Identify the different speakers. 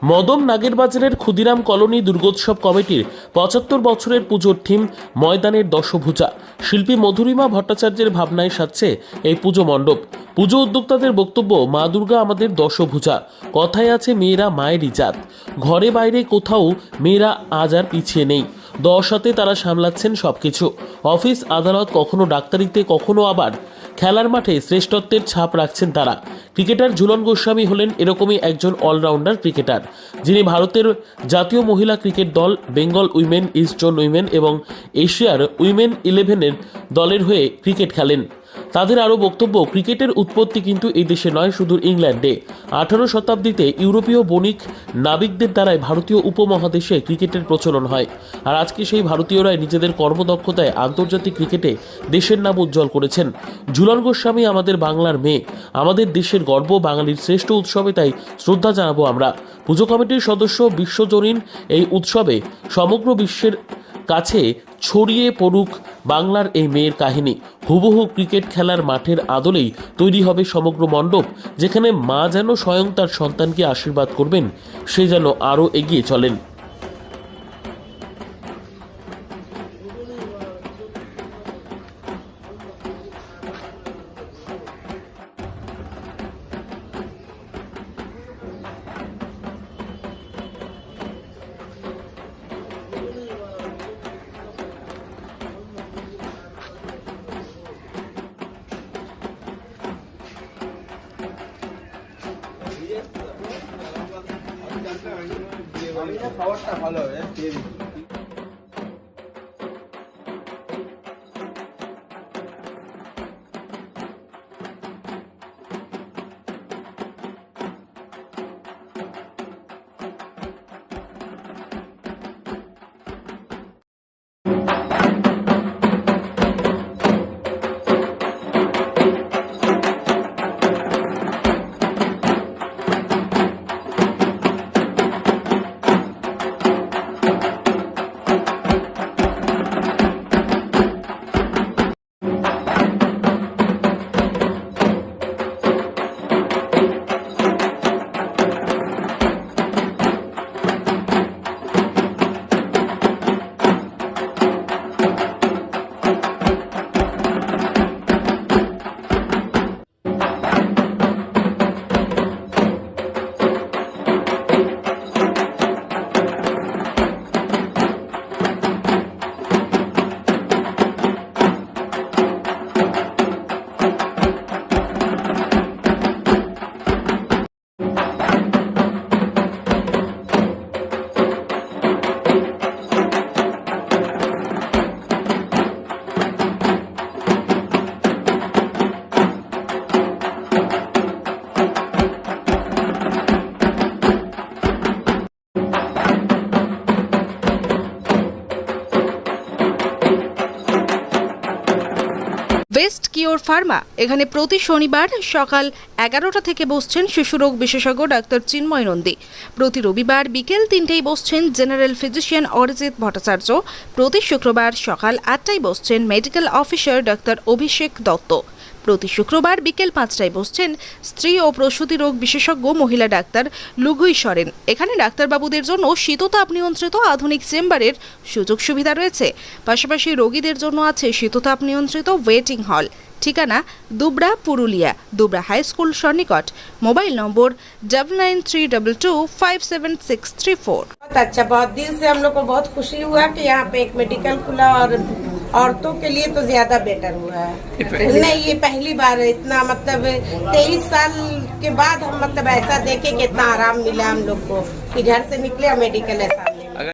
Speaker 1: Madan নাগেরবাজারের Khudiram colony দুর্গোৎসব কমিটির ৭৫ বছরের পুজোর থিম ময়দানের দশভুজা। শিল্পী মধুরিমা ভট্টাচার্যের ভাবনায় সাজছে এই পুজো মণ্ডপ। পুজো উদ্যোক্তাদের বক্তব্য, মা দুর্গা আমাদের দশভুজা। কথায় আছে মেয়েরা মায়েরই জাত। ঘরে বাইরে কোথাও মেয়েরা আজ আর পিছিয়ে নেই। 10 হাতে তারা সামলাচ্ছেন সবকিছু। অফিস আদালত, কখনো ডাক্তারিতে, কখনো আবার খেলার মাঠে শ্রেষ্ঠত্বের ছাপ রাখছেন তারা। ক্রিকেটার ঝুলন গোস্বামী হলেন এরকমই একজন অলরাউন্ডার ক্রিকেটার, যিনি ভারতের জাতীয় মহিলা ক্রিকেট দল Bengal women, east zone women এবং এশিয়ার উইমেন 11-এর দলের হয়ে ক্রিকেট খেলেন। তাদের আরও বক্তব্য, ক্রিকেটের উৎপত্তি কিন্তু এই দেশে নয়, শুধু ইংল্যান্ডে। 18 শতাব্দীতে ইউরোপীয় বণিক নাবিকদের দ্বারাই ভারতীয় উপমহাদেশে ক্রিকেটের প্রচলন হয়। আর আজকে সেই ভারতীয়রাই নিজেদের কর্মদক্ষতায় আন্তর্জাতিক ক্রিকেটে দেশের নাম উজ্জ্বল করেছেন। ঝুলন গোস্বামী আমাদের বাংলার মেয়ে, আমাদের দেশের গর্ব, বাঙালির শ্রেষ্ঠ উৎসবে তাই শ্রদ্ধা জানাবো আমরা। পুজো কমিটির সদস্য বিশ্বজনীন এই উৎসবে সমগ্র বিশ্বের কাছে ছড়িয়ে পড়ুক বাংলার এই মেয়ের কাহিনী। হুবহু ক্রিকেট খেলার মাঠের আদলেই তৈরি হবে সমগ্র মণ্ডপ, যেখানে মা যেন স্বয়ং তার সন্তানকে আশীর্বাদ করবেন, সে যেন আরও এগিয়ে চলেন।
Speaker 2: খাবারটা ভালো হবে।
Speaker 3: বেস্ট কিওর ফার্মা এখানে প্রতি শনিবার সকাল 11টা থেকে বসছেন শিশুরোগ বিশেষজ্ঞ ডাক্তার চিন্ময় নন্দী। প্রতি রবিবার বিকেল 3টায় বসছেন জেনারেল ফিজিশিয়ান অরিজিৎ ভট্টাচার্য। প্রতি শুক্রবার সকাল 8টায় বসছেন মেডিকেল অফিসার ডাক্তার অভিষেক দত্ত। প্রতি শুক্রবার বিকেল 5টায় বসছেন স্ত্রী ও প্রসূতি রোগ বিশেষজ্ঞ মহিলা ডাক্তার লুগুই সরেন। এখানে ডাক্তারবাবুদের জন্য শীততাপ নিয়ন্ত্রিত আধুনিক চেম্বারের সুযোগ সুবিধা রয়েছে। পাশাপাশি রোগীদের জন্য আছে শীততাপ নিয়ন্ত্রিত ওয়েটিং হল। ঠিকানা দুবরা, পুরুলিয়া, दुबरा हाई स्कूल सन्निकट। Mobile number 9932257634।
Speaker 4: बहुत अच्छा, बहुत दिल से हम लोग को बहुत खुशी हुआ कि यहाँ पे एक मेडिकल खुला और औरतों के लिए तो ज्यादा बेटर हुआ है। नहीं, ये पहली बार है इतना, मतलब 23 साल के बाद हम मतलब ऐसा देखे कि इतना आराम मिला हम लोग को कि घर से निकले और मेडिकल ऐसा